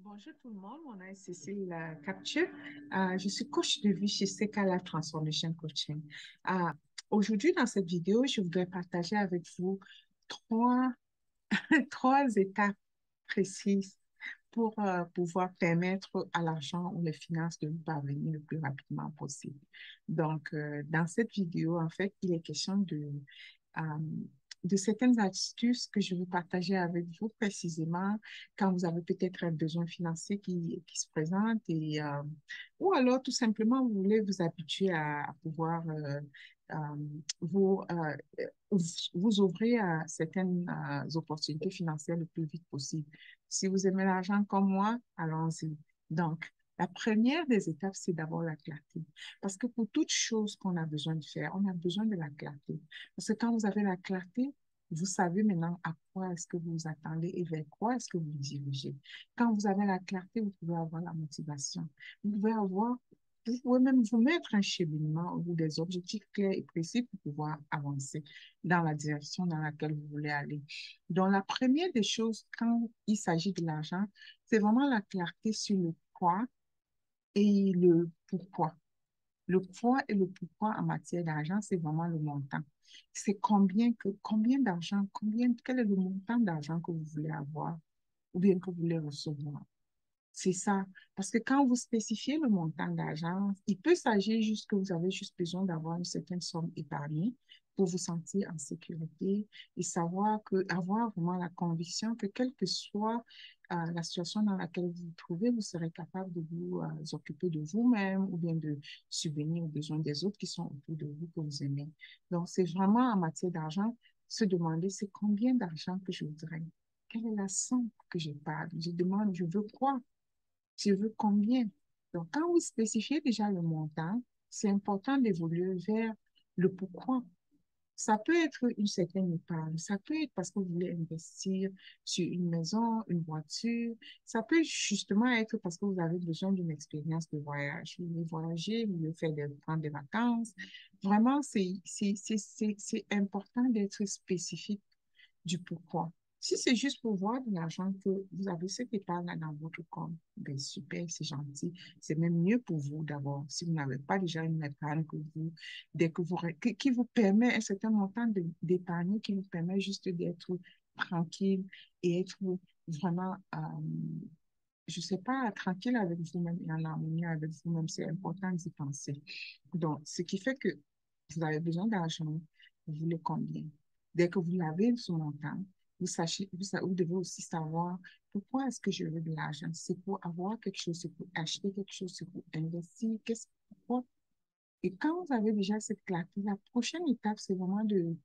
Bonjour tout le monde, mon nom est Cécile Capture. Je suis coach de vie chez Sekala Transformation Coaching. Euh, Aujourd'hui, dans cette vidéo, je voudrais partager avec vous trois, trois étapes précises pour pouvoir permettre à l'argent ou les finances de vous parvenir le plus rapidement possible. Donc, dans cette vidéo, en fait, il est question euh, de certaines astuces que je veux partager avec vous précisément quand vous avez peut-être un besoin financier qui se présente ou alors tout simplement vous voulez vous habituer à pouvoir euh, vous, euh, vous ouvrir à certaines opportunités financières le plus vite possible. Si vous aimez l'argent comme moi, allons-y. Donc, la première des étapes, c'est d'abord la clarté. Parce que pour toute chose qu'on a besoin de faire, on a besoin de la clarté. Parce que quand vous avez la clarté, vous savez maintenant à quoi est-ce que vous vous attendez et vers quoi est-ce que vous vous dirigez. Quand vous avez la clarté, vous pouvez avoir la motivation. Vous pouvez même vous mettre un cheminement ou des objectifs clairs et précis pour pouvoir avancer dans la direction dans laquelle vous voulez aller. Donc, la première des choses, quand il s'agit de l'argent, c'est vraiment la clarté sur le quoi et le pourquoi. Le quoi et le pourquoi en matière d'argent, c'est vraiment le montant. C'est combien d'argent, quel est le montant d'argent que vous voulez avoir ou bien que vous voulez recevoir. C'est ça. Parce que quand vous spécifiez le montant d'argent, il peut s'agir juste que vous avez juste besoin d'avoir une certaine somme épargnée pour vous sentir en sécurité et savoir que, avoir vraiment la conviction que quelle que soit la situation dans laquelle vous vous trouvez, vous serez capable de vous occuper de vous-même ou bien de subvenir aux besoins des autres qui sont autour de vous, que vous aimez. Donc, c'est vraiment en matière d'argent, se demander c'est combien d'argent que je voudrais. Quelle est la somme que je parle? Je demande, je veux quoi? Je veux combien? Donc, quand vous spécifiez déjà le montant, c'est important d'évoluer vers le pourquoi. Ça peut être une certaine épargne, ça peut être parce que vous voulez investir sur une maison, une voiture, ça peut justement être parce que vous avez besoin d'une expérience de voyage. Vous voulez voyager, vous voulez prendre des vacances. Vraiment, c'est important d'être spécifique du pourquoi. Si c'est juste pour voir de l'argent que vous avez cette épargne dans votre compte, ben super, c'est gentil. C'est même mieux pour vous d'abord. Si vous n'avez pas déjà une épargne que vous, dès que vous, qui vous permet un certain montant d'épargne, qui vous permet juste d'être tranquille et être vraiment, je ne sais pas, tranquille avec vous-même et en harmonie avec vous-même, c'est important d'y penser. Donc, ce qui fait que vous avez besoin d'argent, vous voulez combien? Dès que vous l'avez, ce montant, vous devez aussi savoir pourquoi est-ce que je veux de l'argent. C'est pour avoir quelque chose, c'est pour acheter quelque chose, c'est pour investir, pourquoi? Et quand vous avez déjà cette clarté, la prochaine étape, c'est vraiment de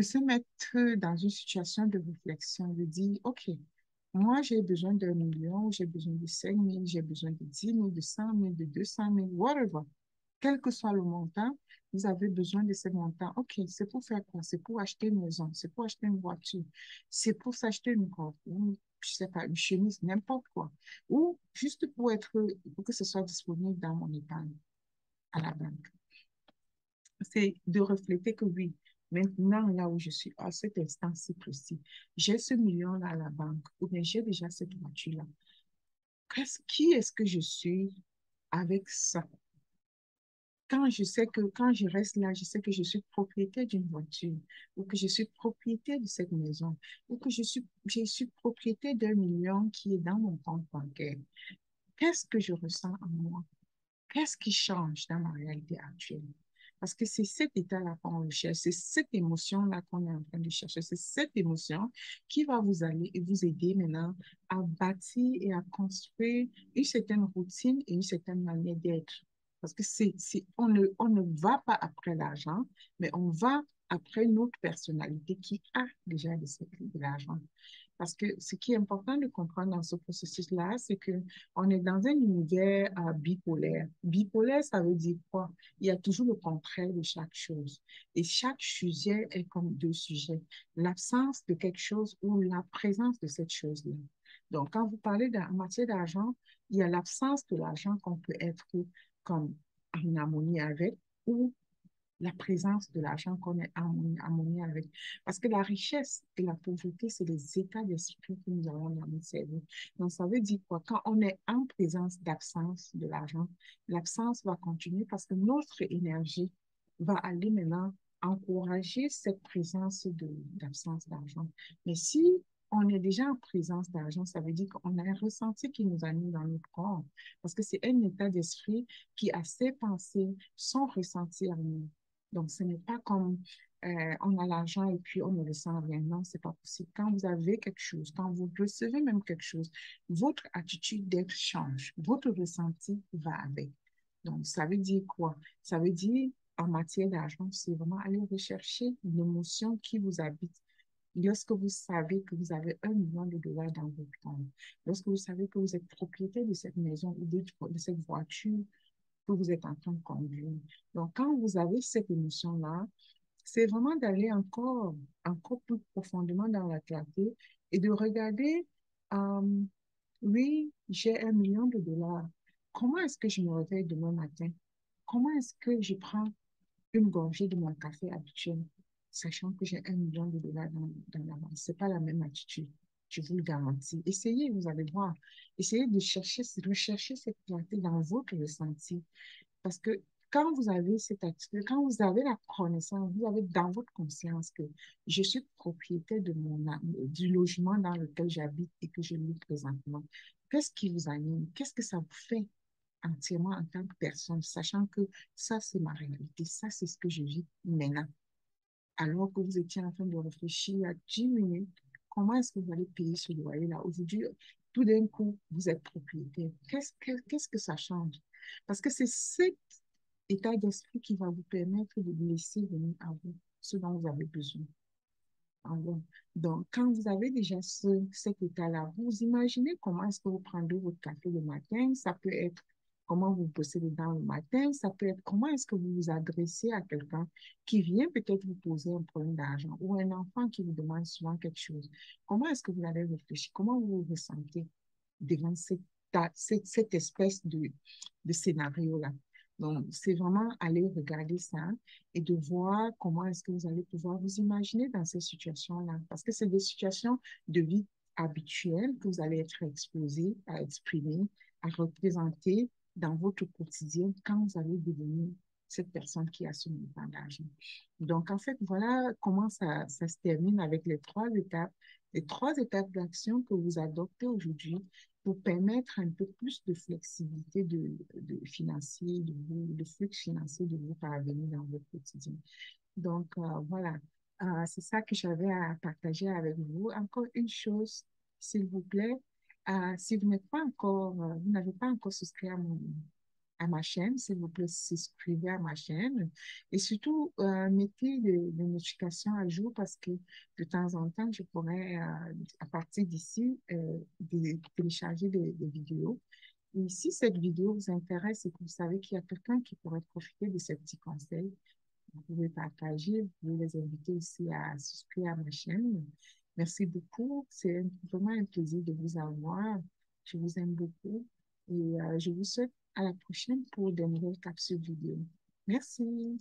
se mettre dans une situation de réflexion, de dire, OK, moi, j'ai besoin d'un million, j'ai besoin de 5 000, j'ai besoin de 10 000, de 100 000, de 200 000, whatever. Quel que soit le montant, vous avez besoin de ce montant. OK, c'est pour faire quoi? C'est pour acheter une maison, c'est pour acheter une voiture, c'est pour s'acheter une robe, ou, je sais pas, une chemise, n'importe quoi. Ou juste pour que ce soit disponible dans mon épargne à la banque. C'est de refléter que oui, maintenant, là où je suis, à cet instant-ci précis, j'ai ce million-là à la banque, ou bien j'ai déjà cette voiture-là. Qui est-ce que je suis avec ça? Quand je reste là, je sais que je suis propriétaire d'une voiture, ou que je suis propriétaire de cette maison, ou que je suis propriétaire d'un million qui est dans mon compte bancaire. Qu'est-ce que je ressens en moi? Qu'est-ce qui change dans ma réalité actuelle? Parce que c'est cet état-là qu'on recherche, c'est cette émotion-là qu'on est en train de chercher, c'est cette émotion qui va vous aller et vous aider maintenant à bâtir et à construire une certaine routine et une certaine manière d'être. Parce que on ne va pas après l'argent, mais on va après notre personnalité qui a déjà de l'argent. Parce que ce qui est important de comprendre dans ce processus-là, c'est que on est dans un univers bipolaire. Bipolaire, ça veut dire quoi? Il y a toujours le contraire de chaque chose. Et chaque sujet est comme deux sujets. L'absence de quelque chose ou la présence de cette chose-là. Donc, quand vous parlez en matière d'argent, il y a l'absence de l'argent qu'on peut être comme en harmonie avec ou la présence de l'argent qu'on est harmonie avec. Parce que la richesse et la pauvreté, c'est les états d'esprit que nous avons dans notre cerveau. Donc, ça veut dire quoi? Quand on est en présence d'absence de l'argent, l'absence va continuer parce que notre énergie va aller maintenant encourager cette présence d'absence d'argent. Mais si on est déjà en présence d'argent, ça veut dire qu'on a un ressenti qui nous anime dans notre corps. Parce que c'est un état d'esprit qui a ses pensées, son ressenti à nous. Donc, ce n'est pas comme on a l'argent et puis on ne ressent rien. Non, c'est pas possible. Quand vous avez quelque chose, quand vous recevez même quelque chose, votre attitude d'être change. Votre ressenti va avec. Donc, ça veut dire quoi? Ça veut dire, en matière d'argent, c'est vraiment aller rechercher l'émotion qui vous habite. Lorsque vous savez que vous avez 1 million de dollars dans votre compte, lorsque vous savez que vous êtes propriétaire de cette maison ou de cette voiture que vous êtes en train de conduire. Donc, quand vous avez cette émotion-là, c'est vraiment d'aller encore plus profondément dans la clarté et de regarder, euh, oui, j'ai 1 million de dollars. Comment est-ce que je me réveille demain matin? Comment est-ce que je prends une gorgée de mon café habituel, sachant que j'ai 1 million de dollars dans la banque? C'est pas la même attitude. Je vous le garantis. Essayez, vous allez voir. Essayez de rechercher cette clarté dans votre ressenti. Parce que quand vous avez cette attitude, quand vous avez la connaissance, vous avez dans votre conscience que je suis propriétaire du logement dans lequel j'habite et que je vis présentement, qu'est-ce qui vous anime? Qu'est-ce que ça vous fait entièrement en tant que personne, sachant que ça, c'est ma réalité, ça, c'est ce que je vis maintenant. Alors que vous étiez en train de réfléchir à 10 minutes, comment est-ce que vous allez payer ce loyer-là? Aujourd'hui, tout d'un coup, vous êtes propriétaire. Qu'est-ce que ça change? Parce que c'est cet état d'esprit qui va vous permettre de laisser venir à vous ce dont vous avez besoin. Ah bon. Donc, quand vous avez déjà cet état-là, vous imaginez comment est-ce que vous prendrez votre café le matin. Ça peut être comment vous bossez dedans le matin. Ça peut être comment est-ce que vous vous adressez à quelqu'un qui vient peut-être vous poser un problème d'argent ou un enfant qui vous demande souvent quelque chose. Comment est-ce que vous allez réfléchir? Comment vous vous ressentez devant cette espèce de scénario-là? Donc, c'est vraiment aller regarder ça et de voir comment est-ce que vous allez pouvoir vous imaginer dans ces situations-là. Parce que c'est des situations de vie habituelles que vous allez être exposé à exprimer, à représenter dans votre quotidien quand vous allez devenir cette personne qui a ce montant d'argent. Donc, en fait, voilà comment ça se termine avec les trois étapes d'action que vous adoptez aujourd'hui pour permettre un peu plus de flexibilité financier, de flux financier de vous parvenir dans votre quotidien. Donc, voilà. C'est ça que j'avais à partager avec vous. Encore une chose, s'il vous plaît, si vous n'avez pas encore souscrit à ma chaîne, s'il vous plaît, souscrivez à ma chaîne et surtout mettez les notifications à jour parce que de temps en temps, je pourrais, à partir d'ici, télécharger des vidéos. Et si cette vidéo vous intéresse et que vous savez qu'il y a quelqu'un qui pourrait profiter de ces petits conseils, vous pouvez partager, vous pouvez les inviter aussi à souscrire à ma chaîne. Merci beaucoup. C'est vraiment un plaisir de vous avoir. Je vous aime beaucoup et je vous souhaite à la prochaine pour de nouvelles capsules vidéo. Merci.